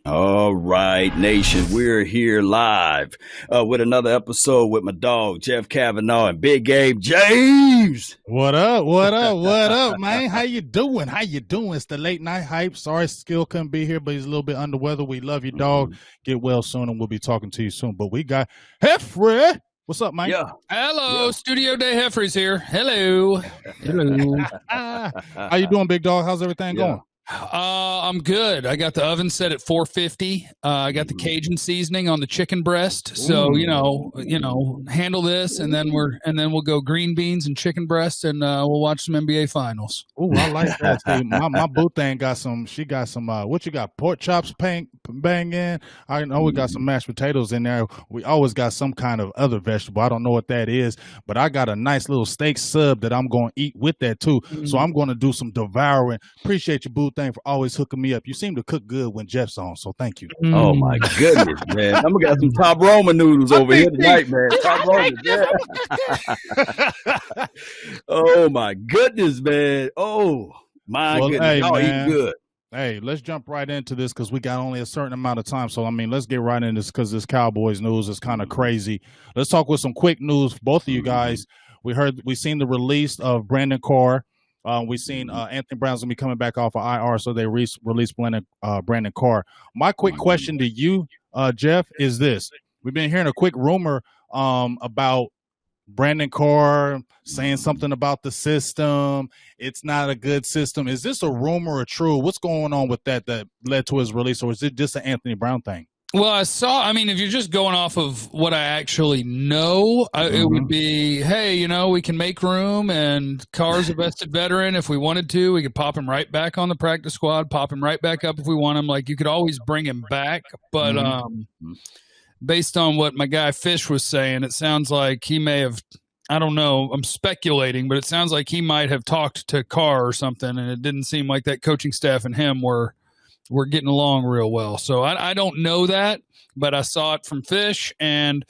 All right, nation, we're here live with another episode with my dog, Jeff Cavanaugh, and Big Gabe James. What up, what up, man? How you doing? It's the late night hype. Sorry Skill couldn't be here, but he's a little bit under weather. We love you, dog. Get well soon, and we'll be talking to you soon. But we got Heffrey. What's up, man? Yeah. Hello, Studio Day Heffrey's here. Hello. How you doing, big dog? How's everything going? I'm good. I got the oven set at 450. I got the Cajun seasoning on the chicken breast. So, you know, handle this and then we'll go green beans and chicken breast and we'll watch some NBA finals. Oh, I like that. See, my boo thing got some, what you got? Pork chops bang in. I know we got some mashed potatoes in there. We always got some kind of other vegetable. I don't know what that is, but I got a nice little steak sub that I'm going to eat with that too. So I'm going to do some devouring. Appreciate you, boo thing, for always hooking me up. You seem to cook good when Jeff's on, so thank you. Oh my goodness, man! I'm gonna got some top Roman noodles over here tonight, man. Top Roman, yeah. Oh my goodness, man! Oh my goodness, hey, y'all eat good. Hey, let's jump right into this because we got only a certain amount of time. So, I mean, let's get right into this because this Cowboys news is kind of crazy. Let's talk with some quick news. Both of you guys, we seen the release of Brandon Carr. We seen Anthony Brown's gonna be coming back off of IR, so they released Brandon Carr. My quick question to you, Jeff, is this: we've been hearing a quick rumor about Brandon Carr saying something about the system. It's not a good system. Is this a rumor or true? What's going on with that led to his release, or is it just an Anthony Brown thing? Well, if you're just going off of what I actually know, it would be, hey, we can make room and Carr's a vested veteran. If we wanted to, we could pop him right back on the practice squad, pop him right back up if we want him. Like, you could always bring him back. But based on what my guy Fish was saying, it sounds like he may have, I don't know, I'm speculating, but it sounds like he might have talked to Carr or something, and it didn't seem like that coaching staff and him were getting along real well. So I don't know that, but I saw it from Fish, and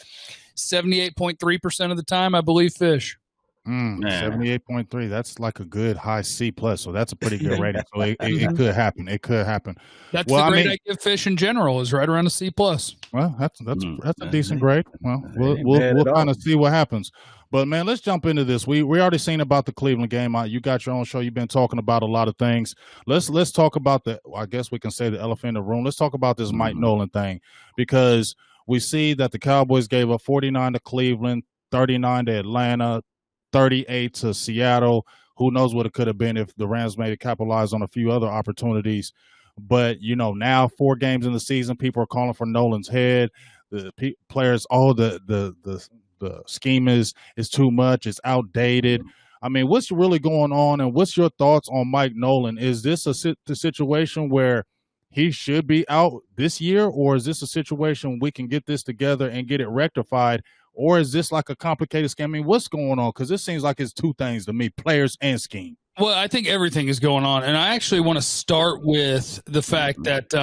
78.3% of the time, I believe Fish. 78.3. That's like a good high C+. So that's a pretty good rating. So it could happen. It could happen. That's the grade I give Fish in general, is right around a C+. Well, that's a decent grade. Well, we'll kind of see what happens. But, man, let's jump into this. We already seen about the Cleveland game. You got your own show. You've been talking about a lot of things. Let's talk about I guess we can say the elephant in the room. Let's talk about this Mike Nolan thing, because we see that the Cowboys gave up 49 to Cleveland, 39 to Atlanta, 38 to Seattle. Who knows what it could have been if the Rams made it capitalize on a few other opportunities. But, now 4 games in the season, people are calling for Nolan's head. The players, the scheme is too much. It's outdated. I mean, what's really going on, and what's your thoughts on Mike Nolan? Is this the situation where he should be out this year, or is this a situation we can get this together and get it rectified, or is this like a complicated scheme? I mean, what's going on? Because this seems like it's two things to me, players and scheme. Well, I think everything is going on, and I actually want to start with the fact that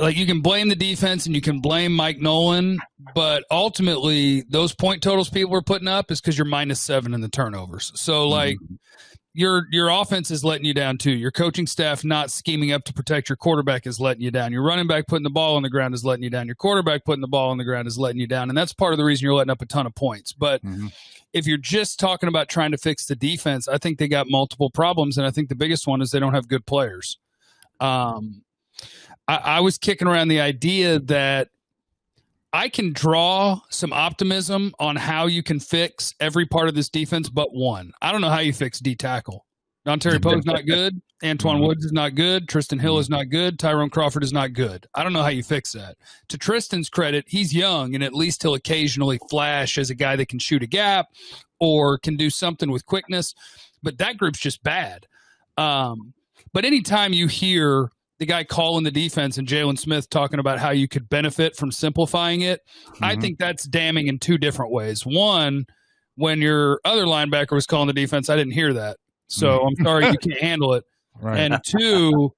you can blame the defense and you can blame Mike Nolan, but ultimately those point totals people are putting up is because you're -7 in the turnovers. So your offense is letting you down too. Your coaching staff not scheming up to protect your quarterback is letting you down. Your running back putting the ball on the ground is letting you down. Your quarterback putting the ball on the ground is letting you down. And that's part of the reason you're letting up a ton of points. But if you're just talking about trying to fix the defense, I think they got multiple problems. And I think the biggest one is they don't have good players. I was kicking around the idea that I can draw some optimism on how you can fix every part of this defense but one. I don't know how you fix D-tackle. Dontari Poe's not good. Antoine Woods is not good. Tristan Hill is not good. Tyrone Crawford is not good. I don't know how you fix that. To Tristan's credit, he's young, and at least he'll occasionally flash as a guy that can shoot a gap or can do something with quickness. But that group's just bad. But anytime you hear the guy calling the defense and Jalen Smith talking about how you could benefit from simplifying it, I think that's damning in two different ways. One, when your other linebacker was calling the defense, I didn't hear that. So I'm sorry you can't handle it. Right. And two,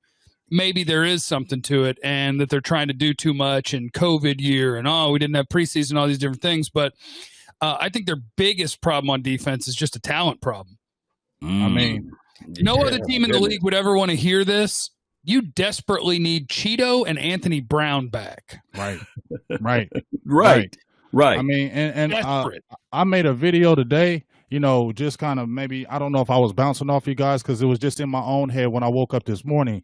maybe there is something to it and that they're trying to do too much in COVID year and, we didn't have preseason, all these different things. But I think their biggest problem on defense is just a talent problem. I mean, no other team in the league would ever want to hear this. you desperately need Cheeto and Anthony Brown back. Right. Right. I mean, and I made a video today, just kind of maybe, I don't know if I was bouncing off you guys because it was just in my own head when I woke up this morning,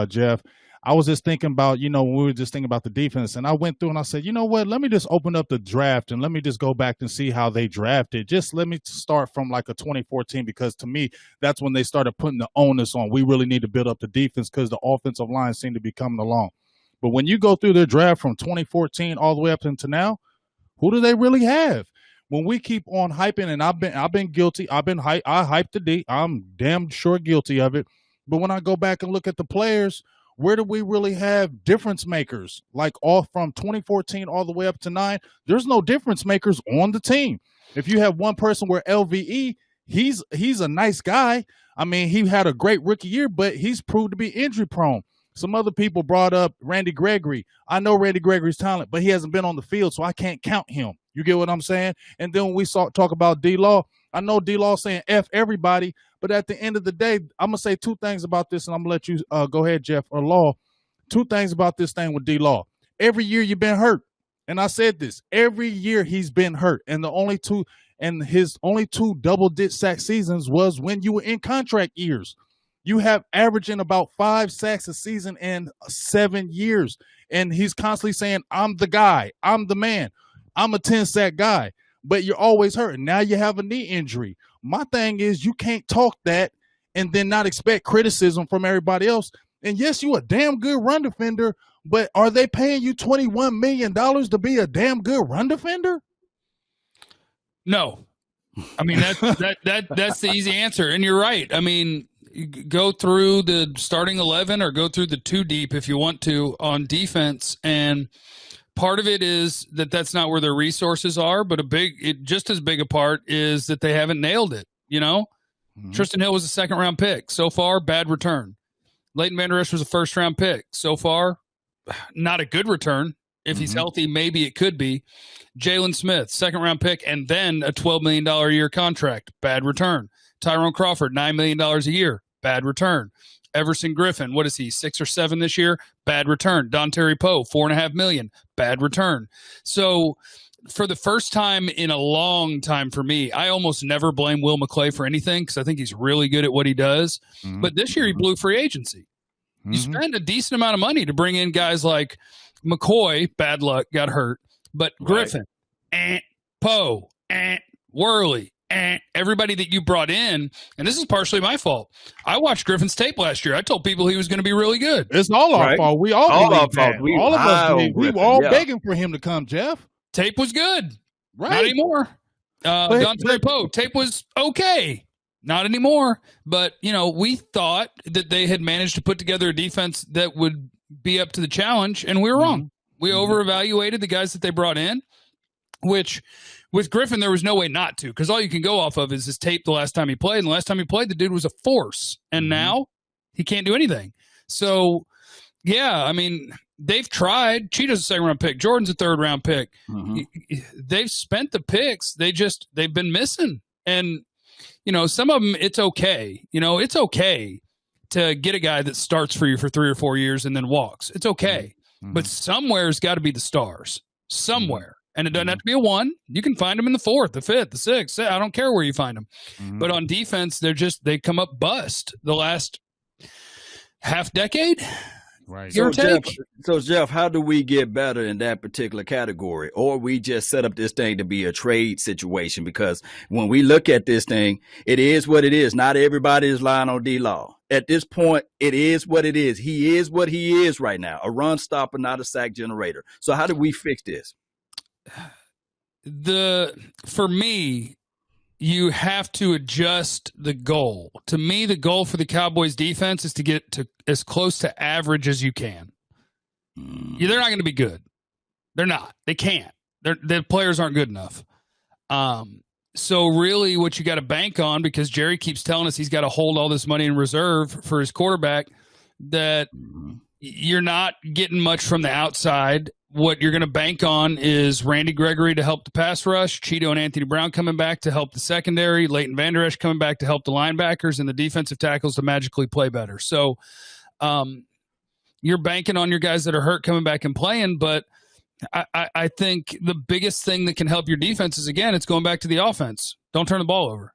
Jeff. I was just thinking about, when we were just thinking about the defense, and I went through and I said, you know what, let me just open up the draft and let me just go back and see how they drafted. Just let me start from like a 2014, because to me, that's when they started putting the onus on. We really need to build up the defense because the offensive line seemed to be coming along. But when you go through their draft from 2014 all the way up into now, who do they really have? When we keep on hyping, and I've been guilty. I hyped the D. I'm damn sure guilty of it. But when I go back and look at the players, where do we really have difference makers? Like all from 2014 all the way up to 9, there's no difference makers on the team. If you have one person where LVE, he's a nice guy. I mean, he had a great rookie year, but he's proved to be injury prone. Some other people brought up Randy Gregory. I know Randy Gregory's talent, but he hasn't been on the field, so I can't count him. You get what I'm saying? And then when we talk about D-Law, I know D-Law saying F everybody, but at the end of the day, I'm going to say 2 things about this, and I'm going to let you go ahead, Jeff, or Law. 2 things about this thing with D-Law. Every year you've been hurt. And I said this. Every year he's been hurt. And his only 2 double-digit sack seasons was when you were in contract years. You have averaging about 5 sacks a season in 7 years. And he's constantly saying, I'm the guy. I'm the man. I'm a 10-sack guy. But you're always hurt. Now you have a knee injury. My thing is you can't talk that and then not expect criticism from everybody else. And yes, you a damn good run defender, but are they paying you $21 million to be a damn good run defender? No. I mean, that's the easy answer. And you're right. I mean, go through the starting 11 or go through the 2 deep if you want to on defense. And part of it is that that's not where their resources are, but just as big a part is that they haven't nailed it. Tristan Hill was a 2nd-round pick. So far, bad return. Leighton Vander Esch was a 1st-round pick. So far, not a good return. If he's healthy, maybe it could be. Jalen Smith, 2nd-round pick, and then a $12 million a year contract. Bad return. Tyrone Crawford, $9 million a year. Bad return. Everson Griffin, what is he, 6 or 7 this year? Bad return. Dontari Poe, $4.5 million. Bad return. So for the first time in a long time for me, I almost never blame Will McClay for anything because I think he's really good at what he does. But this year he blew free agency. You spent a decent amount of money to bring in guys like McCoy, bad luck, got hurt. But Griffin, Poe, Worley, everybody that you brought in, and this is partially my fault. I watched Griffin's tape last year. I told people he was going to be really good. It's all our fault. We all our fault. All of us. We were all begging for him to come, Jeff. Tape was good. Right. Not anymore. Dontari Poe, tape was okay. Not anymore. But, we thought that they had managed to put together a defense that would be up to the challenge, and we were wrong. We over-evaluated the guys that they brought in, which with Griffin, there was no way not to, because all you can go off of is his tape the last time he played, and the last time he played, the dude was a force, and now he can't do anything. So, yeah, I mean, they've tried. Cheetah's a 2nd-round pick. Jordan's a 3rd-round pick. They've spent the picks. They've been missing. And, some of them, it's okay. It's okay to get a guy that starts for you for 3 or 4 years and then walks. It's okay. But somewhere's got to be the stars. Somewhere. And it doesn't have to be a 1. You can find them in the 4th, the 5th, the 6th. I don't care where you find them. But on defense, they come up bust the last half decade. Right. So Jeff, how do we get better in that particular category? Or we just set up this thing to be a trade situation? Because when we look at this thing, it is what it is. Not everybody is lying on D-Law. At this point, it is what it is. He is what he is right now. A run stopper, not a sack generator. So how do we fix this? For me, you have to adjust the goal. To me, the goal for the Cowboys defense is to get to as close to average as you can. They're not going to be good. They're not. They can't. The players aren't good enough. So really what you got to bank on, because Jerry keeps telling us he's got to hold all this money in reserve for his quarterback, that you're not getting much from the outside. What you're going to bank on is Randy Gregory to help the pass rush, Cheeto and Anthony Brown coming back to help the secondary, Leighton Vander Esch coming back to help the linebackers, and the defensive tackles to magically play better. So you're banking on your guys that are hurt coming back and playing. But I think the biggest thing that can help your defense is, again, it's going back to the offense. Don't turn the ball over,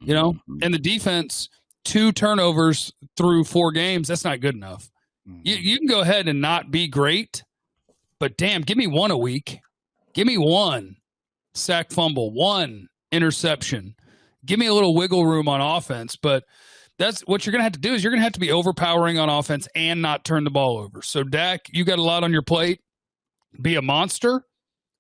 and the defense, 2 turnovers through 4 games. That's not good enough. You can go ahead and not be great, but damn, give me 1 a week. Give me 1 sack fumble, 1 interception. Give me a little wiggle room on offense, but that's what you're going to have to do is you're going to have to be overpowering on offense and not turn the ball over. So, Dak, you got a lot on your plate. Be a monster,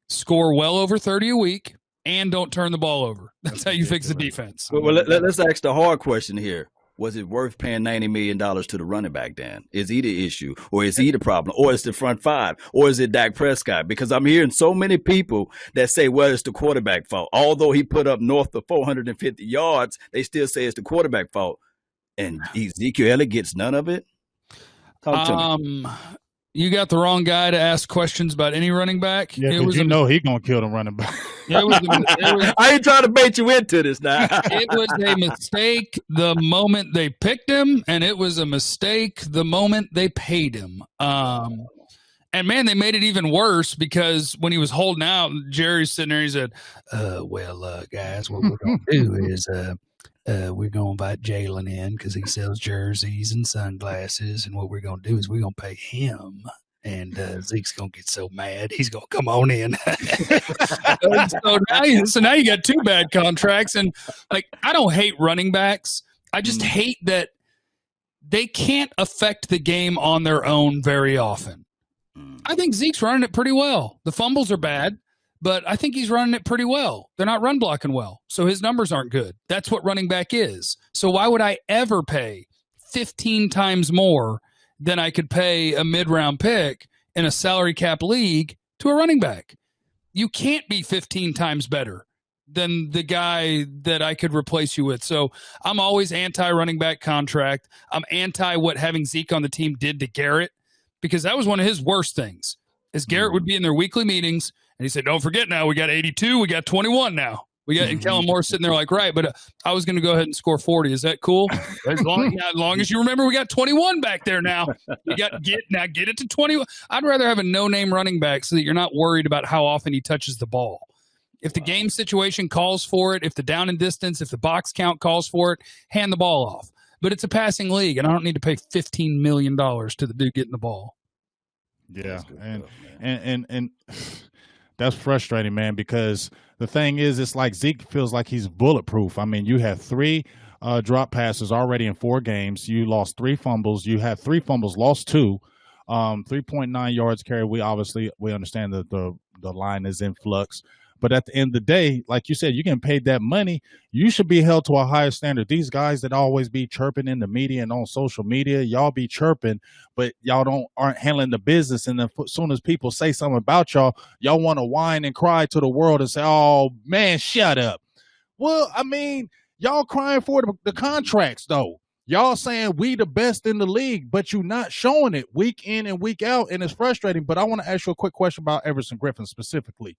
score well over 30 a week, and don't turn the ball over. That's how you fix the defense. Well, let's ask the hard question here. Was it worth paying $90 million to the running back, Dan? Is he the issue, or is he the problem, or is it the front 5, or is it Dak Prescott? Because I'm hearing so many people that say, well, it's the quarterback fault. Although he put up north of 450 yards, they still say it's the quarterback fault. And Ezekiel Elliott gets none of it? Talk to me. You got the wrong guy to ask questions about any running back. Yeah, because you know he's going to kill the running back. I ain't trying to bait you into this now. It was a mistake the moment they picked him, and it was a mistake the moment they paid him. And, man, they made it even worse because when he was holding out, Jerry's sitting there, he said, guys, what we're going to do is we're going to invite Jalen in because he sells jerseys and sunglasses, and what we're going to do is we're going to pay him. And Zeke's going to get so mad, he's going to come on in. So now you got 2 bad contracts. And, I don't hate running backs. I just hate that they can't affect the game on their own very often. I think Zeke's running it pretty well. The fumbles are bad, but I think he's running it pretty well. They're not run blocking well, so his numbers aren't good. That's what running back is. So why would I ever pay 15 times more than I could pay a mid-round pick in a salary cap league to a running back? You can't be 15 times better than the guy that I could replace you with. So I'm always anti-running back contract. I'm anti what having Zeke on the team did to Garrett, because that was one of his worst things, is Garrett would be in their weekly meetings, and he said, don't forget now, we got 82, we got 21 now. And Kellen Moore sitting there like, right, but I was going to go ahead and score 40. Is that cool? As long as you remember, we got 21 back there now. Get it to 21. I'd rather have a no-name running back so that you're not worried about how often he touches the ball. If the game situation calls for it, if the down and distance, if the box count calls for it, hand the ball off. But it's a passing league, and I don't need to pay $15 million to the dude getting the ball. Yeah, and that's frustrating, man, because the thing is, it's like Zeke feels like he's bulletproof. I mean, you have 3 drop passes already in 4 games. You lost 3 fumbles. You had 3 fumbles, lost 2, 3.9 yards carry. We understand that the line is in flux. But at the end of the day, like you said, you're getting paid that money. You should be held to a higher standard. These guys that always be chirping in the media and on social media, y'all be chirping, but y'all aren't handling the business. And then as soon as people say something about y'all want to whine and cry to the world and say, oh, man, shut up. Well, I mean, y'all crying for the contracts, though. Y'all saying we the best in the league, but you're not showing it week in and week out, and it's frustrating. But I want to ask you a quick question about Everson Griffin specifically.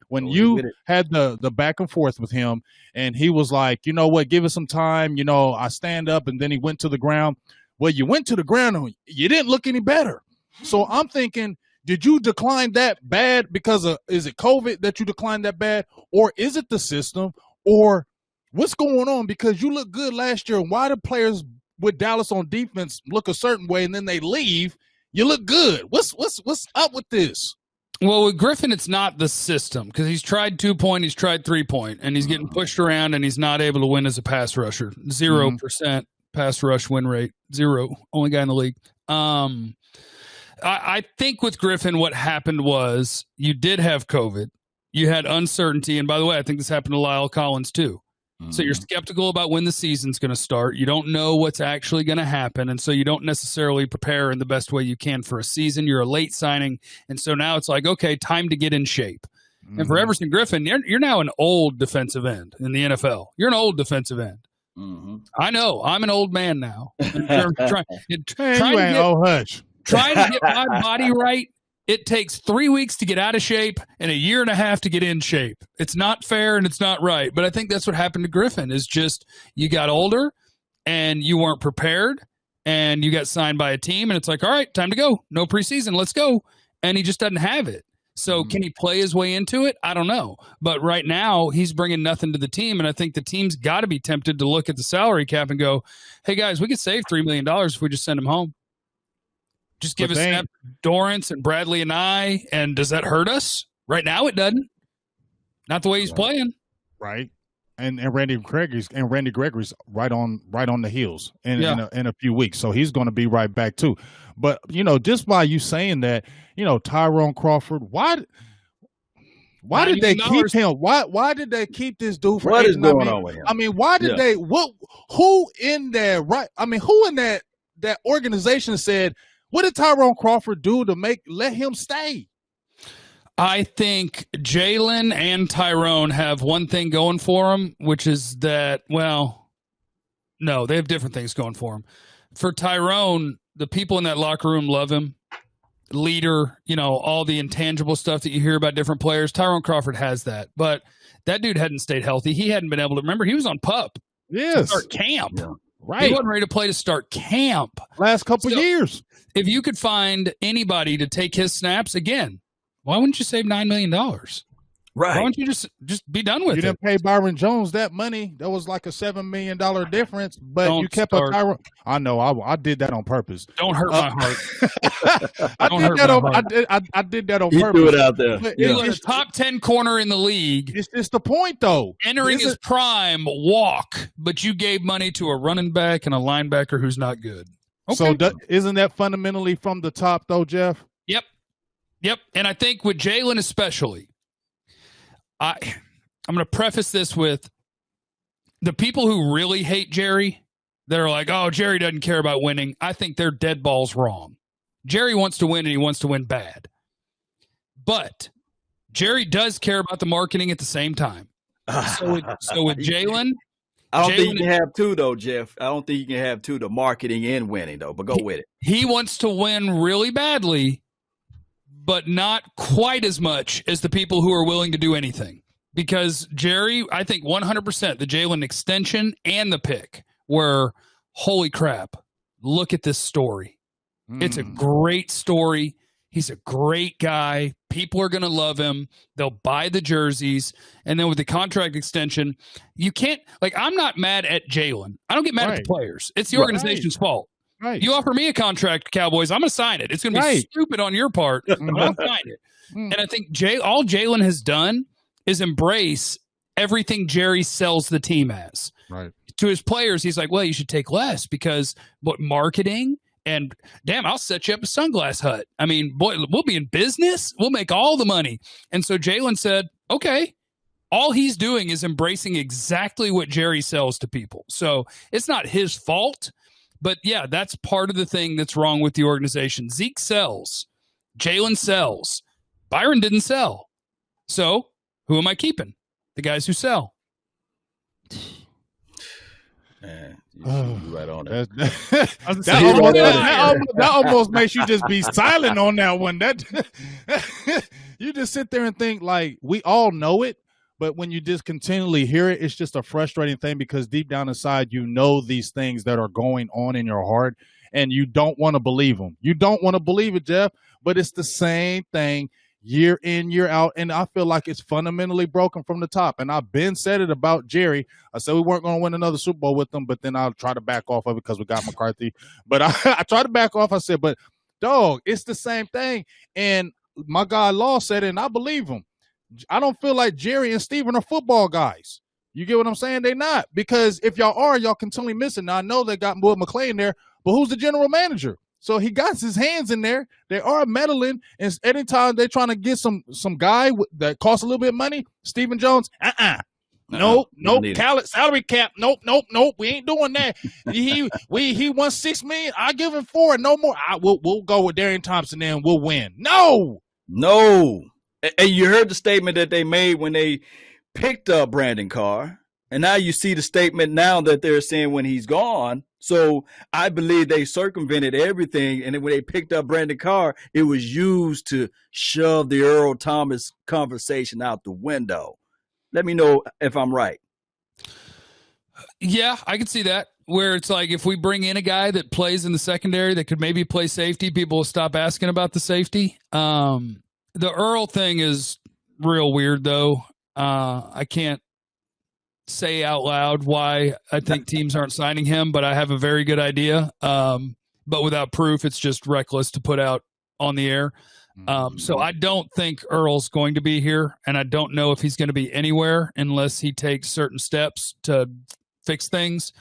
When you had the back and forth with him, and he was like, you know what, give us some time. I stand up, and then he went to the ground. Well, you went to the ground, and you didn't look any better. So I'm thinking, did you decline that bad because is it COVID that you declined that bad? Or is it the system? Or what's going on? Because you look good last year. And why do players with Dallas on defense look a certain way, and then they leave? You look good. What's up with this? Well, with Griffin, it's not the system, because he's tried 2-point, he's tried 3-point, and he's getting pushed around, and he's not able to win as a pass rusher. 0% pass rush win rate. 0. Only guy in the league. I think with Griffin, what happened was you did have COVID. You had uncertainty. And by the way, I think this happened to Lyle Collins too. So you're skeptical about when the season's going to start. You don't know what's actually going to happen. And so you don't necessarily prepare in the best way you can for a season. You're a late signing. And so now it's like, okay, time to get in shape. And for Everson Griffin, you're now an old defensive end in the NFL. You're an old defensive end. I know. I'm an old man now. Trying to get my body right. It takes 3 weeks to get out of shape and a year and a half to get in shape. It's not fair and it's not right. But I think that's what happened to Griffin, is just you got older and you weren't prepared and you got signed by a team, and it's like, all right, time to go. No preseason, let's go. And he just doesn't have it. So can he play his way into it? I don't know. But right now, he's bringing nothing to the team, and I think the team's got to be tempted to look at the salary cap and go, hey, guys, we could save $3 million if we just send him home. Just give us Dorrance and Bradley and I, and does that hurt us? Right now, it doesn't. Not the way he's playing. Right. And Randy Gregory's right on the heels in a few weeks. So he's going to be right back too. But just by you saying that, Tyrone Crawford, why did they keep him? Why did they keep this dude for what is going on with him? I mean, why did they who in there who in that organization said, what did Tyrone Crawford do to let him stay? I think Jalen and Tyrone have one thing going for them, which is that, no, they have different things going for them. For Tyrone, the people in that locker room love him. Leader, all the intangible stuff that you hear about different players. Tyrone Crawford has that. But that dude hadn't stayed healthy. He hadn't been able to remember. He was on PUP. Yes. To start camp. Yeah. Right. He wasn't ready to play to start camp. Last couple years. If you could find anybody to take his snaps, again, why wouldn't you save $9 million? Right. Why don't you just be done with it? You didn't pay Byron Jones that money. That was like a $7 million difference, but you kept a Tyrone. I know. I did that on purpose. Don't hurt my heart. I did that on purpose. You threw it out there. He was a top 10 corner in the league. It's the point, though. Entering his prime, walk, but you gave money to a running back and a linebacker who's not good. Okay. So isn't that fundamentally from the top, though, Jeff? Yep. And I think with Jalen especially, I'm going to preface this with the people who really hate Jerry, that are like, oh, Jerry doesn't care about winning. I think they're dead balls wrong. Jerry wants to win, and he wants to win bad. But Jerry does care about the marketing at the same time. So with Jalen, I don't think you can have two, though, Jeff. I don't think you can have two, the marketing and winning, though. But go with it. He wants to win really badly, but not quite as much as the people who are willing to do anything. Because Jerry, I think 100%, the Jalen extension and the pick were, holy crap, look at this story. It's a great story. He's a great guy. People are going to love him. They'll buy the jerseys. And then with the contract extension, you can't, I'm not mad at Jalen. I don't get mad at the players. It's the organization's fault. Right. You offer me a contract, Cowboys, I'm going to sign it. It's going to be stupid on your part, but I'll sign it. And I think all Jalen has done is embrace everything Jerry sells the team as. Right. To his players, he's like, well, you should take less because marketing and damn, I'll set you up a sunglass hut. I mean, boy, we'll be in business. We'll make all the money. And so Jalen said, okay, all he's doing is embracing exactly what Jerry sells to people. So it's not his fault. But, yeah, that's part of the thing that's wrong with the organization. Zeke sells. Jalen sells. Byron didn't sell. So who am I keeping? The guys who sell. Man, you're right on it. That almost makes you just be silent on that one. You just sit there and think, we all know it. But when you just continually hear it, it's just a frustrating thing because deep down inside, these things that are going on in your heart and you don't want to believe them. You don't want to believe it, Jeff, but it's the same thing year in, year out. And I feel like it's fundamentally broken from the top. And I've been said it about Jerry. I said we weren't going to win another Super Bowl with them, but then I'll try to back off of it because we got McCarthy. But I tried to back off. I said, but dog, it's the same thing. And my guy Law said it, and I believe him. I don't feel like Jerry and Steven are football guys. You get what I'm saying? They're not. Because if y'all are, y'all continually missing. Now, I know they got Will McClain there, but who's the general manager? So he got his hands in there. They are meddling. And anytime they're trying to get some guy that costs a little bit of money, Stephen Jones, Nope. Salary cap. Nope. We ain't doing that. He won $6 million. I give him $4 million. No more. We'll go with Darian Thompson and we'll win. No. And you heard the statement that they made when they picked up Brandon Carr. And now you see the statement now that they're saying when he's gone. So I believe they circumvented everything. And then when they picked up Brandon Carr, it was used to shove the Earl Thomas conversation out the window. Let me know if I'm right. Yeah, I can see that. where it's like if we bring in a guy that plays in the secondary that could maybe play safety, people will stop asking about the safety. The Earl thing is real weird, though. I can't say out loud why I think teams aren't signing him, but I have a very good idea. But without proof, it's just reckless to put out on the air. So I don't think Earl's going to be here, and I don't know if he's going to be anywhere unless he takes certain steps to fix things.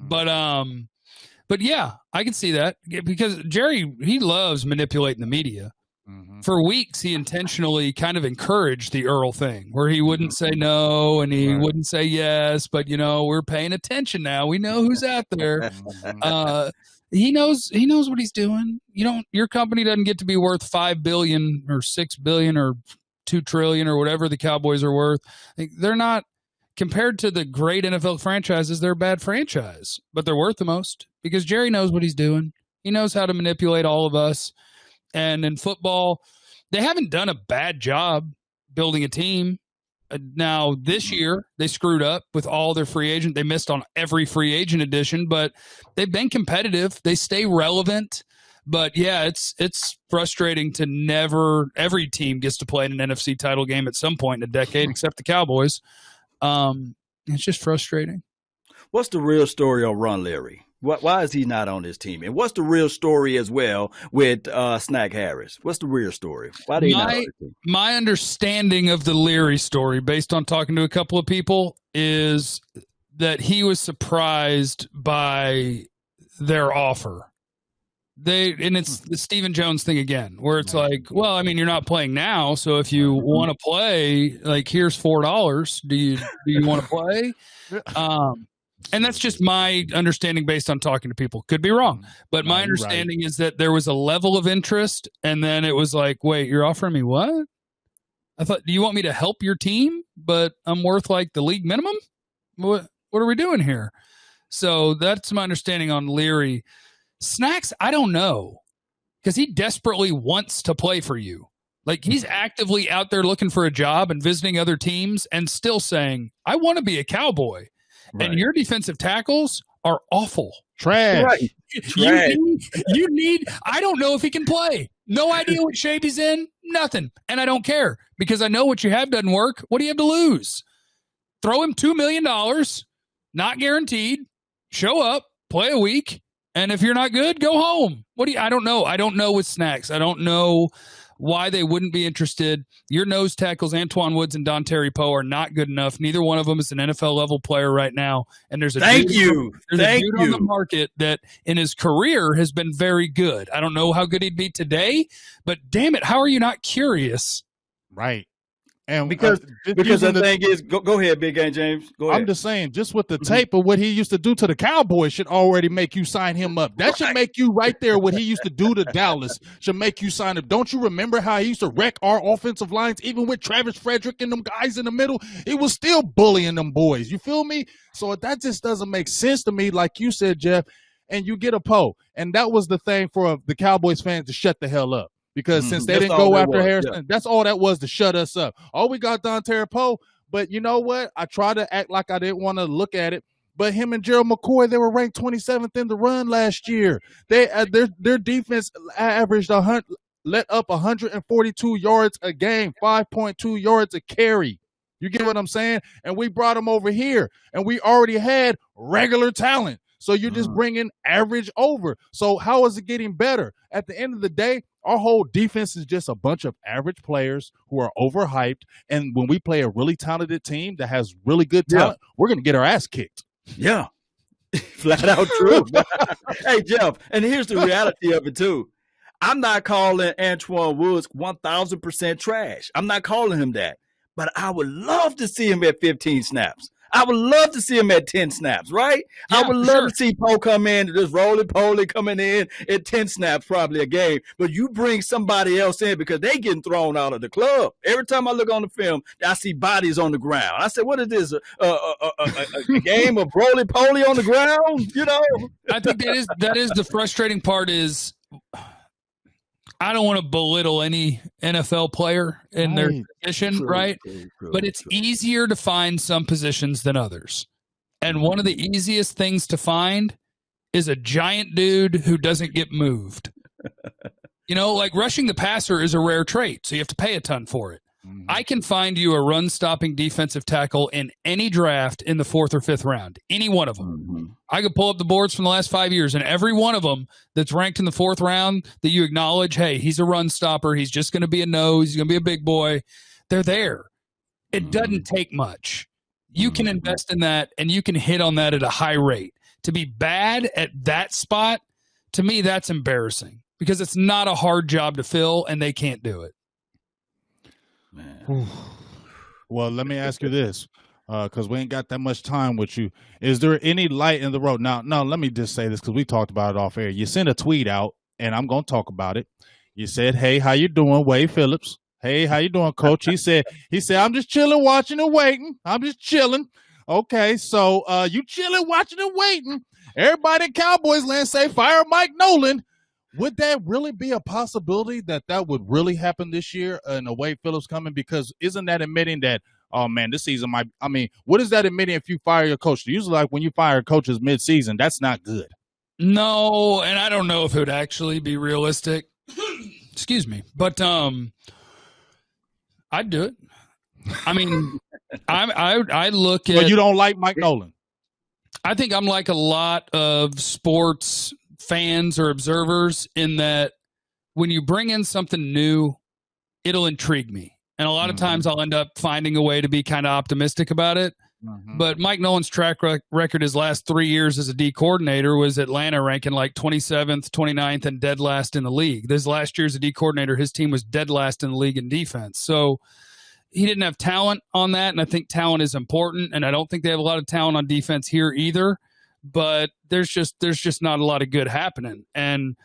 But yeah, I can see that because Jerry, he loves manipulating the media. For weeks, he intentionally kind of encouraged the Earl thing where he wouldn't say no and he wouldn't say yes, but we're paying attention now. We know who's out there. He knows what he's doing. Your company doesn't get to be worth $5 billion or $6 billion or $2 trillion or whatever the Cowboys are worth. They're not, compared to the great NFL franchises, they're a bad franchise, but they're worth the most because Jerry knows what he's doing. He knows how to manipulate all of us. And in football, they haven't done a bad job building a team. Now, this year, they screwed up with all their free agent. They missed on every free agent edition, but they've been competitive. They stay relevant. But, yeah, it's frustrating to never – every team gets to play in an NFC title game at some point in a decade except the Cowboys. It's just frustrating. What's the real story on Ron Leary? Why is he not on this team? And what's the real story as well with Snack Harris? What's the real story? Why do you not on this team? My understanding of the Leary story, based on talking to a couple of people, is that he was surprised by their offer. It's the Stephen Jones thing again, where it's like, well, I mean, you're not playing now, so if you want to play, like, here's $4. Do you want to play? And that's just my understanding based on talking to people. Could be wrong. But my understanding is that there was a level of interest, and then it was like, wait, you're offering me what? I thought, do you want me to help your team, but I'm worth like the league minimum? What are we doing here? So that's my understanding on Leary. Snacks, I don't know, because he desperately wants to play for you. Like, he's actively out there looking for a job and visiting other teams and still saying, I want to be a Cowboy. Right. And your defensive tackles are awful. Trash. Right. You need, I don't know if he can play. No idea what shape he's in. Nothing. And I don't care because I know what you have doesn't work. What do you have to lose? Throw him $2 million, not guaranteed. Show up, play a week. And if you're not good, go home. I don't know. I don't know with Snacks. I don't know why they wouldn't be interested. Your nose tackles, Antoine Woods and Dontari Poe, are not good enough. Neither one of them is an NFL level player right now. And there's a dude on the market that in his career has been very good. I don't know how good he'd be today, but damn it, how are you not curious? Right. And because the thing is, go ahead, Big Game James. Go ahead. I'm just saying, just with the tape of what he used to do to the Cowboys should already make you sign him up. That should make you right there. What he used to do to Dallas should make you sign up. Don't you remember how he used to wreck our offensive lines, even with Travis Frederick and them guys in the middle? He was still bullying them boys. You feel me? So that just doesn't make sense to me, like you said, Jeff. And you get a Poe, and that was the thing for the Cowboys fans to shut the hell up. Because since they didn't go after Harrison, that's all that was, to shut us up. Oh, we got Dontari Poe, but you know what? I tried to act like I didn't want to look at it. But him and Gerald McCoy, they were ranked 27th in the run last year. Their defense averaged let up 142 yards a game, 5.2 yards a carry. You get what I'm saying? And we brought them over here, and we already had regular talent. So you're just bringing average over. So how is it getting better? At the end of the day, our whole defense is just a bunch of average players who are overhyped. And when we play a really talented team that has really good talent, we're going to get our ass kicked. Yeah. Flat out true. Hey, Jeff, and here's the reality of it, too. I'm not calling Antoine Woods 1,000% trash. I'm not calling him that. But I would love to see him at 15 snaps. I would love to see him at 10 snaps, right? Yeah, I would love to see Poe come in, just roly-poly coming in at 10 snaps probably a game. But you bring somebody else in because they getting thrown out of the club. Every time I look on the film, I see bodies on the ground. I said, what is this, a game of roly-poly on the ground? You know? I think that is the frustrating part is I don't want to belittle any NFL player in their position, right? True. But it's easier to find some positions than others. And one of the easiest things to find is a giant dude who doesn't get moved. Like rushing the passer is a rare trait, so you have to pay a ton for it. Mm-hmm. I can find you a run-stopping defensive tackle in any draft in the 4th or 5th round, any one of them. Mm-hmm. I could pull up the boards from the last 5 years, and every one of them that's ranked in the 4th round that you acknowledge, hey, he's a run stopper, he's just going to be a nose, he's going to be a big boy, they're there. It doesn't take much. You can invest in that, and you can hit on that at a high rate. To be bad at that spot, to me, that's embarrassing because it's not a hard job to fill, and they can't do it. Man. Well, let me ask you this, because we ain't got that much time with you. Is there any light in the road? Now, let me just say this because we talked about it off air. You sent a tweet out, and I'm going to talk about it. You said, hey, how you doing, Wade Phillips? Hey, how you doing, Coach? He said, I'm just chilling, watching and waiting. I'm just chilling. Okay, so you chilling, watching and waiting. Everybody in Cowboys land say, fire Mike Nolan. Would that really be a possibility that would really happen this year in a Wade Phillips coming? Because isn't that admitting that, oh, man, this season might – I mean, what is that admitting if you fire your coach? Usually, like, when you fire coaches mid-season, that's not good. No, and I don't know if it would actually be realistic. Excuse me. But I'd do it. I mean, I look at – But you don't like Mike Nolan? I think I'm like a lot of sports – fans or observers in that when you bring in something new, it'll intrigue me. And a lot of times I'll end up finding a way to be kind of optimistic about it. Mm-hmm. But Mike Nolan's track record his last 3 years as a D coordinator was Atlanta ranking like 27th, 29th, and dead last in the league. This last year as a D coordinator, his team was dead last in the league in defense. So he didn't have talent on that, and I think talent is important, and I don't think they have a lot of talent on defense here either. But there's just not a lot of good happening. And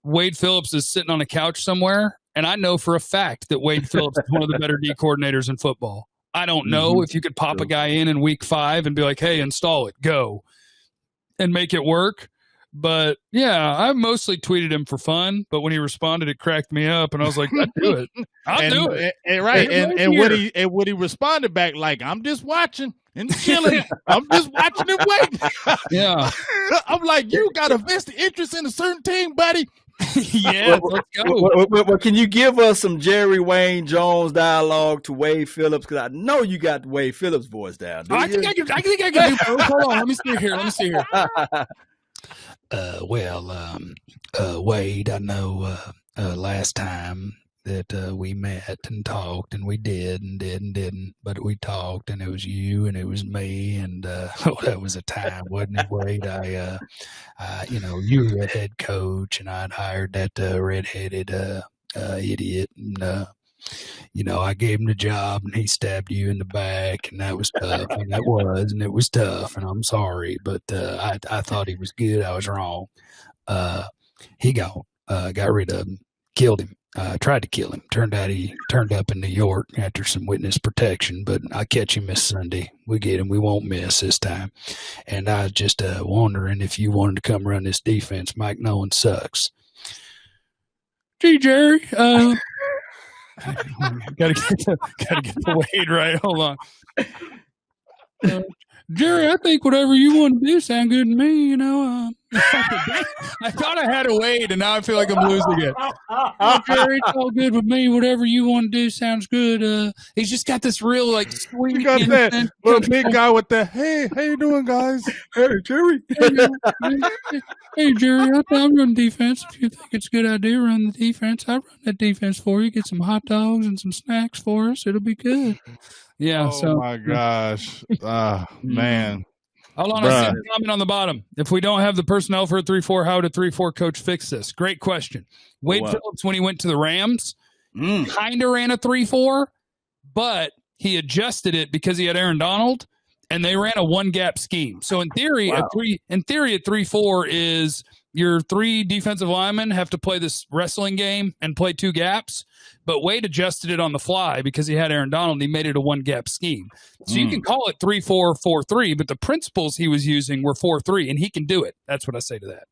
Wade Phillips is sitting on a couch somewhere, and I know for a fact that Wade Phillips is one of the better D coordinators in football. I don't know if you could pop a guy in week 5 and be like, hey, install it, go, and make it work. But, yeah, I mostly tweeted him for fun, but when he responded, it cracked me up, and I was like, I'd do it. I'll do it. And when he responded back, like, I'm just watching and chilling. I'm just watching and waiting. Yeah. I'm like, you got a vested interest in a certain team, buddy. Yeah, let's go. Well, can you give us some Jerry Wayne Jones dialogue to Wade Phillips? Because I know you got the Wade Phillips voice down. I think I can do both. Hold on, let me see here. Wade, I know last time that we met and talked, and we did and didn't, but we talked, and it was you and it was me, and that was a time, wasn't it, Wade? You were a head coach, and I'd hired that redheaded idiot, and I gave him the job, and he stabbed you in the back, and that was tough, and it was tough, and I'm sorry, but I thought he was good. I was wrong. He got rid of him, killed him. Tried to kill him. Turned out he turned up in New York after some witness protection, but I catch him this Sunday. We get him. We won't miss this time. And I was just wondering if you wanted to come run this defense. Mike Nolan sucks. Gee, Jerry. Gotta get the Wade right. Hold on. Jerry, I think whatever you want to do sound good to me, I thought I had a Wade, and now I feel like I'm losing it. Oh, Jerry, it's all good with me. Whatever you want to do sounds good. He's just got this real, like, sweet. You got that little big guy with the, hey, how you doing, guys? Hey, Jerry. Hey, Jerry, I'm running defense. If you think it's a good idea, run the defense. I run that defense for you. Get some hot dogs and some snacks for us. It'll be good. Yeah. Oh my gosh, man. Hold on, I see a comment on the bottom. If we don't have the personnel for a 3-4, how would a 3-4 coach fix this? Great question. Wade Phillips, when he went to the Rams, kind of ran a 3-4, but he adjusted it because he had Aaron Donald, and they ran a one-gap scheme. So in theory, a 3-4 is your 3 defensive linemen have to play this wrestling game and play 2 gaps. But Wade adjusted it on the fly because he had Aaron Donald, and he made it a one-gap scheme. So you can call it 3-4-4-3, but the principles he was using were 4-3, and he can do it. That's what I say to that.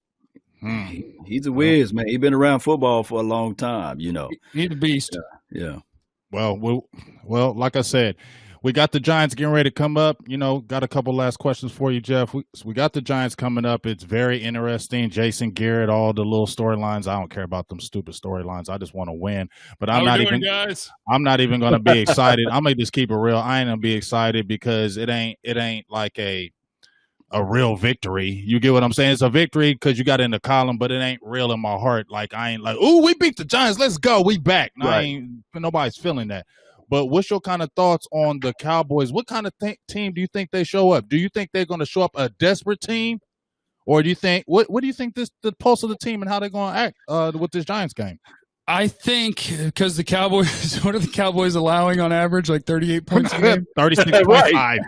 He's a whiz, man. He's been around football for a long time, He's a beast. Yeah. Well, like I said, we got the Giants getting ready to come up. Got a couple last questions for you, Jeff. We got the Giants coming up. It's very interesting. Jason Garrett, all the little storylines. I don't care about them stupid storylines. I just want to win. But I'm not even going to be excited. I'm going to just keep it real. I ain't going to be excited because it ain't like a real victory. You get what I'm saying? It's a victory because you got it in the column, but it ain't real in my heart. Like, I ain't like, ooh, we beat the Giants. Let's go. We back. Right. Nobody's feeling that. But what's your kind of thoughts on the Cowboys? What kind of team do you think they show up? Do you think they're going to show up a desperate team? Or do you think, what do you think the pulse of the team and how they're going to act with this Giants game? I think because the Cowboys, what are the Cowboys allowing on average? Like 38 points a game? 36.5.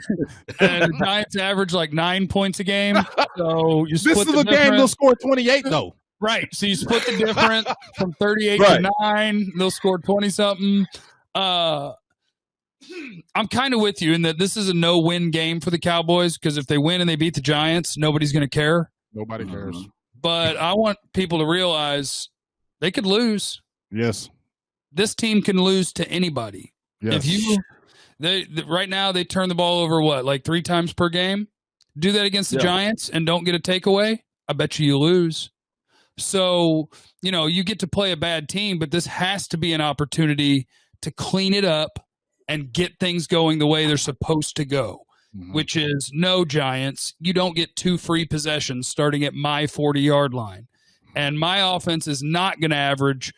And the Giants average like 9 points a game. So you split this is a game they'll score 28, though. Right. So you split the difference from 38 to 9. They'll score 20-something. I'm kind of with you in that this is a no-win game for the Cowboys because if they win and they beat the Giants, nobody's going to care. Nobody cares. But I want people to realize they could lose. Yes. This team can lose to anybody. Yes. Right now they turn the ball over like 3 times per game. Do that against the Giants and don't get a takeaway. I bet you lose. So, you get to play a bad team, but this has to be an opportunity to clean it up and get things going the way they're supposed to go, which is no Giants. You don't get 2 free possessions starting at my 40-yard line. And my offense is not going to average.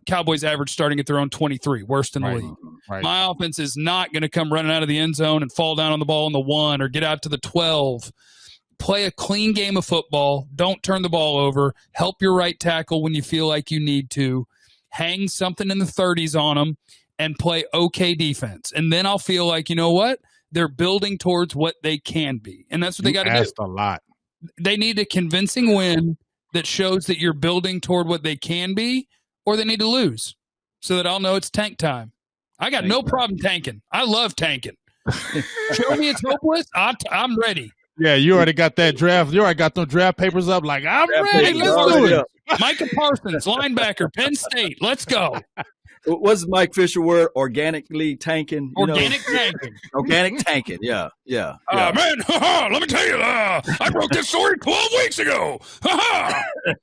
Cowboys average starting at their own 23, worst in the league. Right. My offense is not going to come running out of the end zone and fall down on the ball in the 1 or get out to the 12. Play a clean game of football. Don't turn the ball over. Help your right tackle when you feel like you need to. Hang something in the 30s on them and play okay defense. And then I'll feel like, you know what? They're building towards what they can be. And that's what they got to do. Asked a lot. They need a convincing win that shows that you're building toward what they can be, or they need to lose so that I'll know it's tank time. I got no problem tanking. I love tanking. Show me it's hopeless. I'm ready. Yeah, you already got that draft. You already got them draft papers up. Like, I'm ready. Let's do it. Micah Parsons, linebacker, Penn State. Let's go. What's Mike Fisher word? Organically tanking. Organic tanking. Organic tanking. Yeah. Man, let me tell you, I broke this story 12 weeks ago.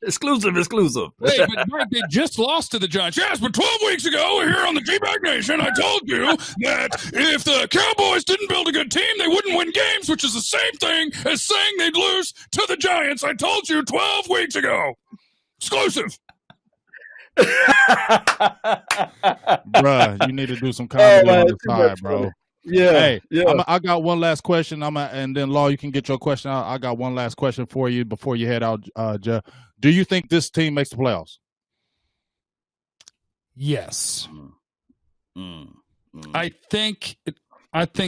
Exclusive. Hey, but Mike, they just lost to the Giants. Yes, but 12 weeks ago here on the G-Bag Nation, I told you that if the Cowboys didn't build a good team, they wouldn't win games, which is the same thing as saying they'd lose to the Giants. I told you 12 weeks ago. Exclusive. Bruh, you need to do some comedy on the side, bro. Yeah. Hey, yeah. I got one last question. And then Law, you can get your question out. I got one last question for you before you head out, Jeff. Do you think this team makes the playoffs? Yes. I think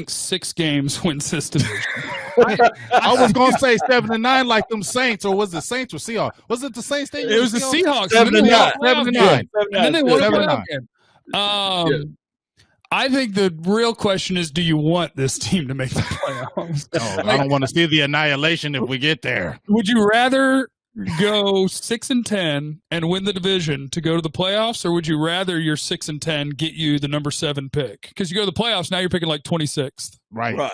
6 games wins this division. I was gonna say 7-9 like them Saints, or was it Saints or Seahawks? Was it the Saints thing? It was the Seahawks. 7-9. And then they won a game. I think the real question is, do you want this team to make the playoffs? I don't want to see the annihilation if we get there. Would you rather go 6-10 and win the division to go to the playoffs, or would you rather your 6-10 get you the number 7 pick? Because you go to the playoffs, now you're picking like 26th. Right.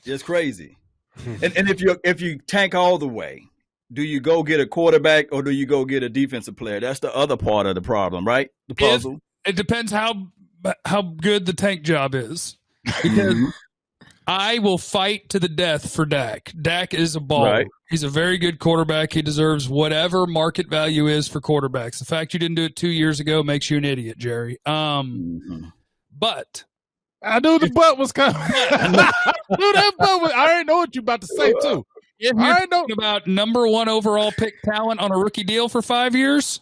It's crazy. And if you tank all the way, do you go get a quarterback or do you go get a defensive player? That's the other part of the problem, right? The puzzle. It depends how good the tank job is. Because I will fight to the death for Dak. Dak is a baller. Right. He's a very good quarterback. He deserves whatever market value is for quarterbacks. The fact you didn't do it 2 years ago makes you an idiot, Jerry. But I knew the butt was coming. I already know what you're about to say, too. If you're talking about number 1 overall pick talent on a rookie deal for 5 years,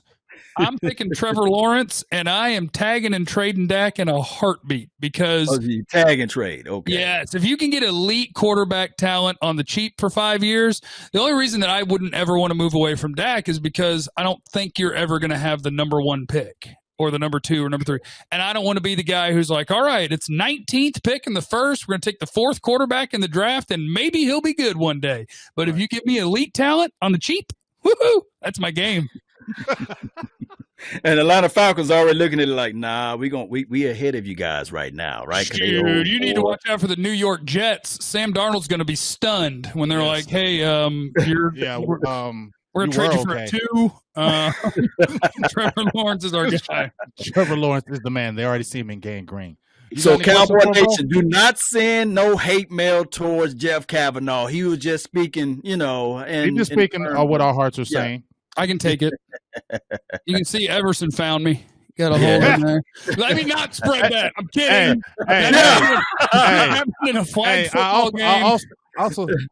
I'm picking Trevor Lawrence, and I am tagging and trading Dak in a heartbeat because you tag and trade. Okay. Yes, if you can get elite quarterback talent on the cheap for 5 years, the only reason that I wouldn't ever want to move away from Dak is because I don't think you're ever going to have the number 1 pick or the number 2 or number 3. And I don't want to be the guy who's like, all right, it's 19th pick in the first. We're going to take the 4th quarterback in the draft, and maybe he'll be good one day. But if you give me elite talent on the cheap, woohoo, that's my game. And Atlanta Falcons already looking at it like, nah, we ahead of you guys right now, right? Dude, you need to watch out for the New York Jets. Sam Darnold's going to be stunned when they're like, "Hey, we're going to trade you for a 2." Trevor Lawrence is our guy. Trevor Lawrence is the man. They already see him in Gang Green. So Cowboy Nation, do not send no hate mail towards Jeff Cavanaugh. He was just speaking, and he's just speaking what our hearts are saying. I can take it. You can see Everson found me. Got a hole in there. Let me not spread that. I'm kidding. In a flag football game. I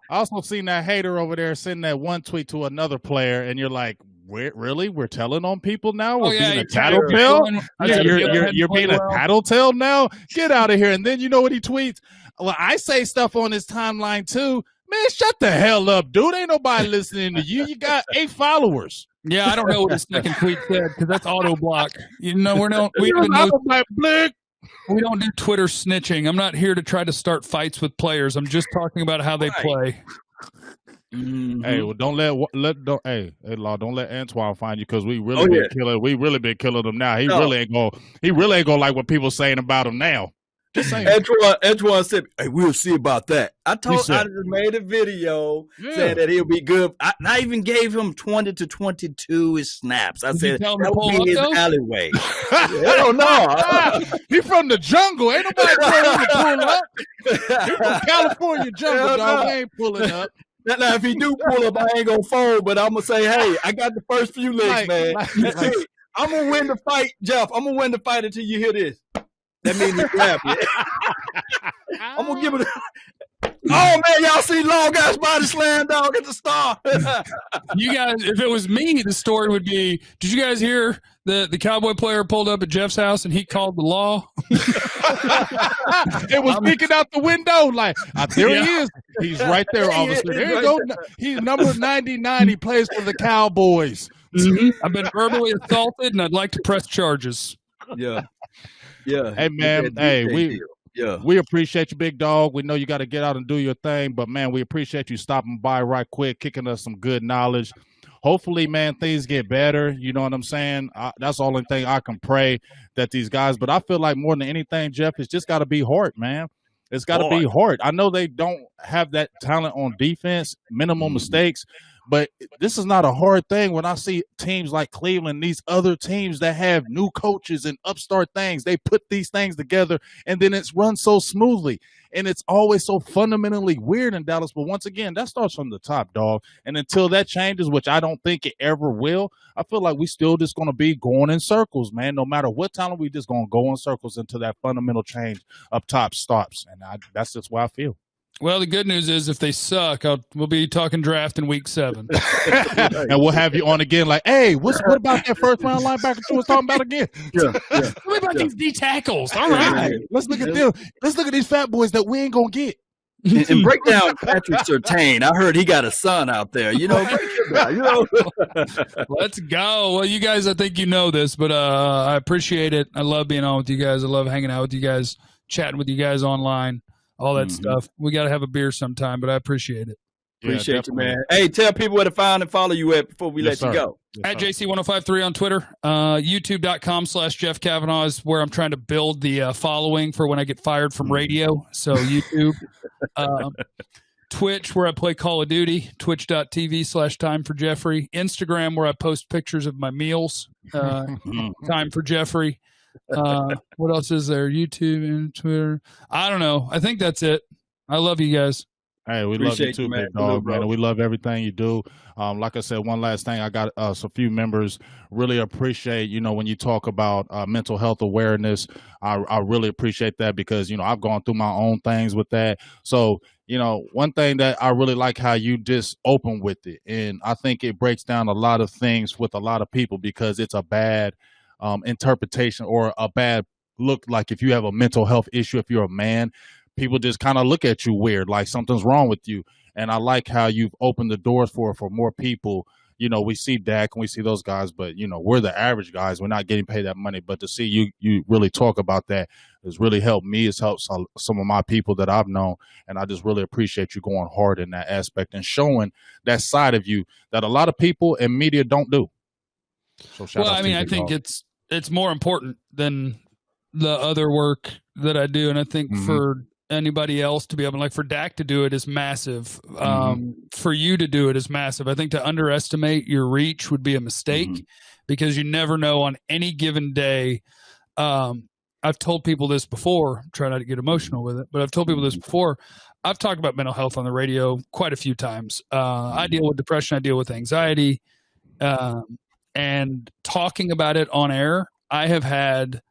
also seen that hater over there sending that one tweet to another player, and you're like, really? We're telling on people now? We're being a tattletale? You're being a tattletale now? Get out of here. And then you know what he tweets? Well, I say stuff on his timeline too. Man, shut the hell up, dude. Ain't nobody listening to you. You got 8 followers. Yeah, I don't know what his second tweet said because that's auto block. We don't do Twitter snitching. I'm not here to try to start fights with players. I'm just talking about how they play. Mm-hmm. Hey, well, don't let Antoine find you because we really been killing. We really been killing him now. He really ain't gonna like what people saying about him now. Just saying. Antoine said, "Hey, we'll see about that." I just made a video saying that he'll be good. I even gave him 20 to 22 snaps. I said that would be his alleyway. Hell no. He from the jungle. Ain't nobody trying to pull up. He from California jungle, dog. He ain't pulling up. Now, if he do pull up, I ain't gonna fold. But I'm gonna say, hey, I got the first few legs, man. Hey, I'm gonna win the fight, Jeff. I'm gonna win the fight until you hear this. That means he's happy. I'm gonna give it. Oh man, y'all see Long Guy's body slam dog at the star. You guys, if it was me, the story would be: did you guys hear the Cowboy player pulled up at Jeff's house and he called the law? It was peeking out the window like, there he is. He's right there, officer. There you go. He's number 99. He plays for the Cowboys. Mm-hmm. I've been verbally assaulted and I'd like to press charges. Yeah. Yeah. Hey man, we appreciate you, big dog. We know you got to get out and do your thing, but man, we appreciate you stopping by right quick, kicking us some good knowledge. Hopefully, man, things get better. You know what I'm saying? That's the only thing I can pray that these guys. But I feel like more than anything, Jeff, it's just got to be heart, man. It's got to be heart. I know they don't have that talent on defense, minimal mistakes. But this is not a hard thing when I see teams like Cleveland, these other teams that have new coaches and upstart things. They put these things together, and then it's run so smoothly. And it's always so fundamentally weird in Dallas. But once again, that starts from the top, dog. And until that changes, which I don't think it ever will, I feel like we still just going to be going in circles, man. No matter what talent, we just going to go in circles until that fundamental change up top stops. And that's just what I feel. Well, the good news is if they suck, we'll be talking draft in week 7. And we'll have you on again like, hey, what about that first round linebacker you was talking about again? What about these D tackles? All right. Let's look at them. Let's look at these fat boys that we ain't going to get. And break down Patrick Surtain. I heard he got a son out there. Let's go. Well, you guys, I think you know this, but I appreciate it. I love being on with you guys. I love hanging out with you guys, chatting with you guys online. All that stuff. We got to have a beer sometime, but I appreciate it. Appreciate you, man. Hey, tell people where to find and follow you at before we let you go. At JC1053 on Twitter. YouTube.com/Jeff Cavanaugh is where I'm trying to build the following for when I get fired from radio. So YouTube. Twitch, where I play Call of Duty. Twitch.tv/Time for Jeffrey. Instagram, where I post pictures of my meals. Time for Jeffrey. What else is there? YouTube and Twitter. I don't know. I think that's it. I love you guys. Hey, we love you too, big dog, man. We love everything you do. Like I said, one last thing. I got a few members really appreciate, when you talk about mental health awareness. I really appreciate that because, I've gone through my own things with that. So, one thing that I really like how you just open with it. And I think it breaks down a lot of things with a lot of people because it's a bad interpretation or a bad look. Like if you have a mental health issue, if you're a man, people just kind of look at you weird, like something's wrong with you. And I like how you've opened the doors for more people. We see Dak and we see those guys, but we're the average guys. We're not getting paid that money. But to see you really talk about that has really helped me. It's helped some of my people that I've known. And I just really appreciate you going hard in that aspect and showing that side of you that a lot of people in media don't do. So shout out to I think it's more important than the other work that I do, and I think for anybody else to be able, like for Dak to do it is massive. For you to do it is massive. I think to underestimate your reach would be a mistake because you never know on any given day. I've told people this before, try not to get emotional with it, but I've told people this before. I've talked about mental health on the radio quite a few times. I deal with depression. I deal with anxiety. And talking about it on air, I have had,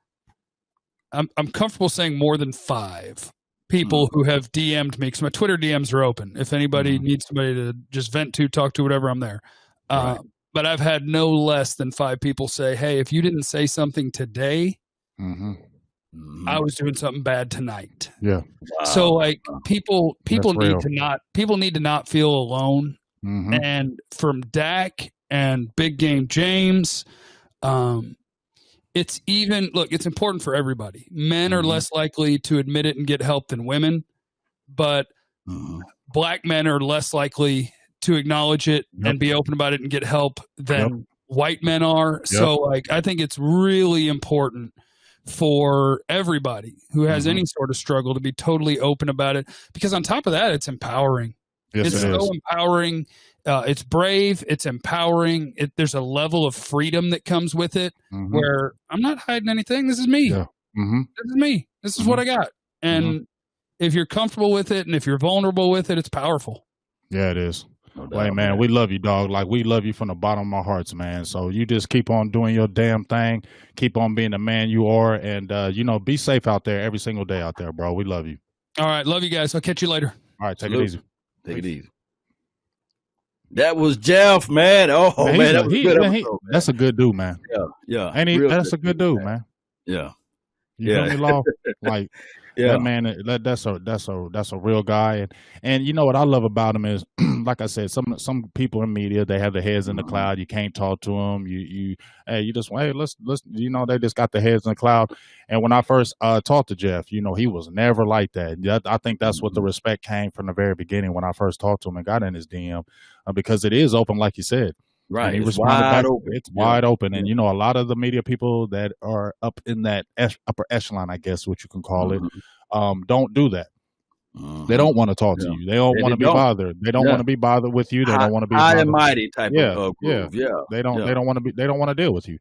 I'm comfortable saying more than 5 people who have DM'd me, because my Twitter DMs are open. If anybody needs somebody to just vent to, talk to, whatever, I'm there. But I've had no less than 5 people say, hey, if you didn't say something today, I was doing something bad tonight. Yeah. Wow. So like people need to not feel alone. And from Dak and Big Game James, it's important for everybody. Men are less likely to admit it and get help than women, but black men are less likely to acknowledge it and be open about it and get help than white men are. So like, I think it's really important for everybody who has any sort of struggle to be totally open about it, because on top of that, it's empowering. It's so empowering. It's brave. It's empowering. There's a level of freedom that comes with it where I'm not hiding anything. This is me. This is me. This is what I got. And if you're comfortable with it and if you're vulnerable with it, it's powerful. Yeah, it is. Hey, man, we love you, dog. Like, we love you from the bottom of our hearts, man. So you just keep on doing your damn thing. Keep on being the man you are. And, be safe out there every single day out there, bro. We love you. All right. Love you guys. I'll catch you later. All right. Take it easy. Take it easy. That was Jeff, man. Oh, man. That was a good episode, man. That's a good dude, man. Yeah. That's a good dude, man. Yeah. You feel me, Law? Like, that man, that's a real guy. And you know what I love about him is, like I said, some people in media, they have their heads in the cloud. You can't talk to them. Let's they just got their heads in the cloud. And when I first talked to Jeff, he was never like that. I think that's what the respect came from the very beginning when I first talked to him and got in his DM, because it is open, like you said. Right. It's wide open. It's wide open. And, a lot of the media people that are up in that upper echelon, I guess, what you can call it, don't do that. They don't want to talk to you. They don't want to be bothered. They don't want to be bothered with you. They don't want to be high and mighty type of groove. They don't want to deal with you.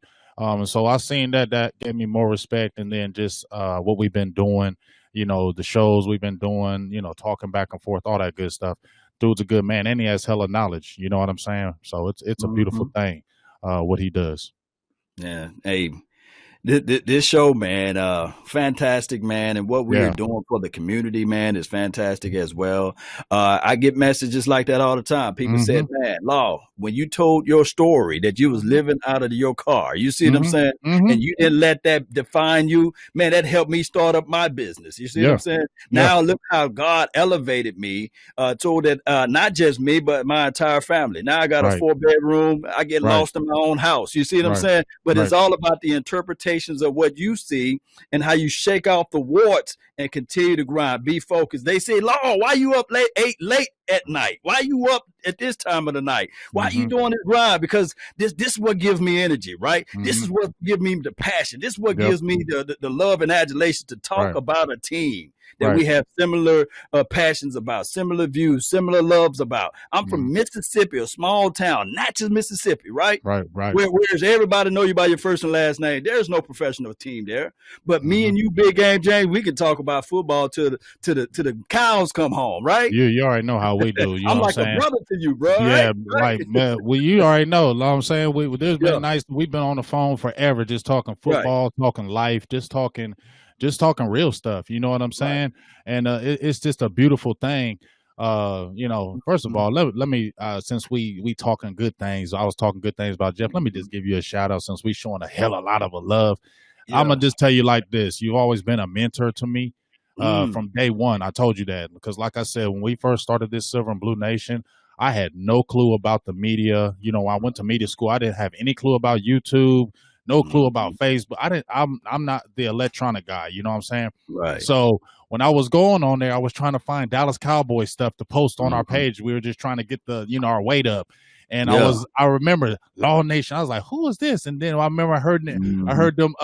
So I seen that gave me more respect. And then just what we've been doing, the shows we've been doing, talking back and forth, all that good stuff. Dude's a good man, and he has hella knowledge. You know what I'm saying? So it's a beautiful thing, what he does. Yeah. Hey, this show, man, fantastic, man. And what we're doing for the community, man, is fantastic as well. I get messages like that all the time. People said, man, Law, when you told your story that you was living out of your car, you see what I'm saying? And you didn't let that define you, man, that helped me start up my business. You see what I'm saying? Now look how God elevated me, so that not just me, but my entire family. Now I got a 4-bedroom. I get lost in my own house. You see what I'm saying? But it's all about the interpretation of what you see and how you shake off the warts and continue to grind. Be focused. They say, Law, why you up late at night? Why you up at this time of the night? Why are you doing this grind? Because this is what gives me energy, right? This is what gives me the passion. This is what gives me the love and adulation to talk about a team that we have similar passions about, similar views, similar loves about. I'm from Mississippi, a small town, Natchez, Mississippi, right? Right. Whereas everybody know you by your first and last name. There's no professional team there. But me and you, Big Game James, we can talk about football till the cows come home, right? You already know how we do. I'm like a brother to you, bro. Yeah, right. Well, you already know. What I'm saying, there's been nice. We've been on the phone forever, just talking football, talking life, just talking real stuff. You know what I'm saying? And it's just a beautiful thing. First of all, let me since we talking good things, I was talking good things about Jeff. Let me just give you a shout out since we showing a hell of a lot of love. I'm gonna just tell you like this: you've always been a mentor to me from day one. I told you that because, like I said, when we first started this Silver and Blue Nation, I had no clue about the media. I went to media school. I didn't have any clue about YouTube. No clue about Facebook. I'm not the electronic guy. You know what I'm saying? Right. So when I was going on there, I was trying to find Dallas Cowboys stuff to post on our page. We were just trying to get our weight up. And I remember Law Nation. I was like, who is this? And then I remember I heard them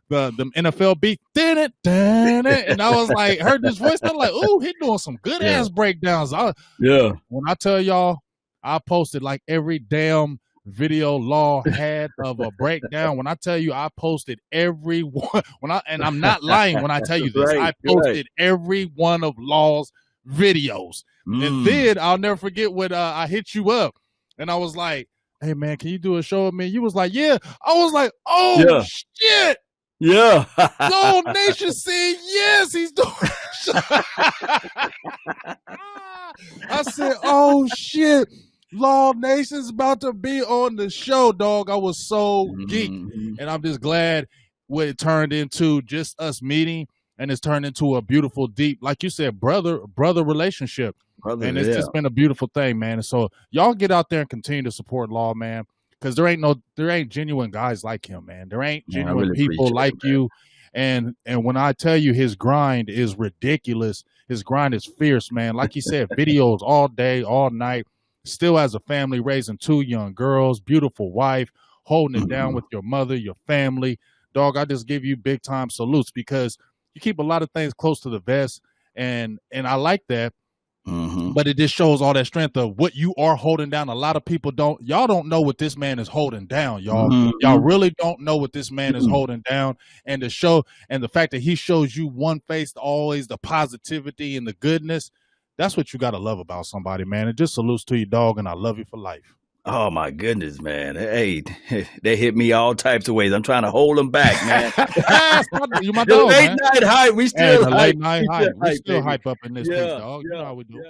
the NFL beat, and I was like, heard this voice. I'm like, ooh, he doing some good ass breakdowns. When I tell y'all, I posted like every damn video Law had of a breakdown. When I tell you, I posted every one. And I'm not lying when I tell you this. I posted every one of Law's videos. And then I'll never forget when I hit you up, and I was like, hey man, can you do a show with me? You was like, yeah. I was like, oh shit. Yeah. Law Nation said yes, he's doing I said, oh shit. Law Nation's about to be on the show, dog. I was so geeked. And I'm just glad what it turned into, just us meeting, and it's turned into a beautiful, deep, like you said, brother relationship. And it's just been a beautiful thing, man. And so y'all get out there and continue to support Law, man. Because there ain't genuine guys like him, man. There ain't genuine people like you. And when I tell you his grind is ridiculous, his grind is fierce, man. Like you said, videos all day, all night, still has a family, raising 2 young girls, beautiful wife, holding it down with your mother, your family. Dog, I just give you big time salutes because you keep a lot of things close to the vest. And I like that. But it just shows all that strength of what you are holding down. A lot of people y'all don't know what this man is holding down, y'all. Y'all really don't know what this man is holding down. And the fact that he shows you one face, always the positivity and the goodness, that's what you got to love about somebody, man. And just salutes to you, dog, and I love you for life. Oh my goodness, man! Hey, they hit me all types of ways. I'm trying to hold them back, man. You my dog, late man. night hype. We still late night hype. We still hype up in this piece, dog. You know how we do.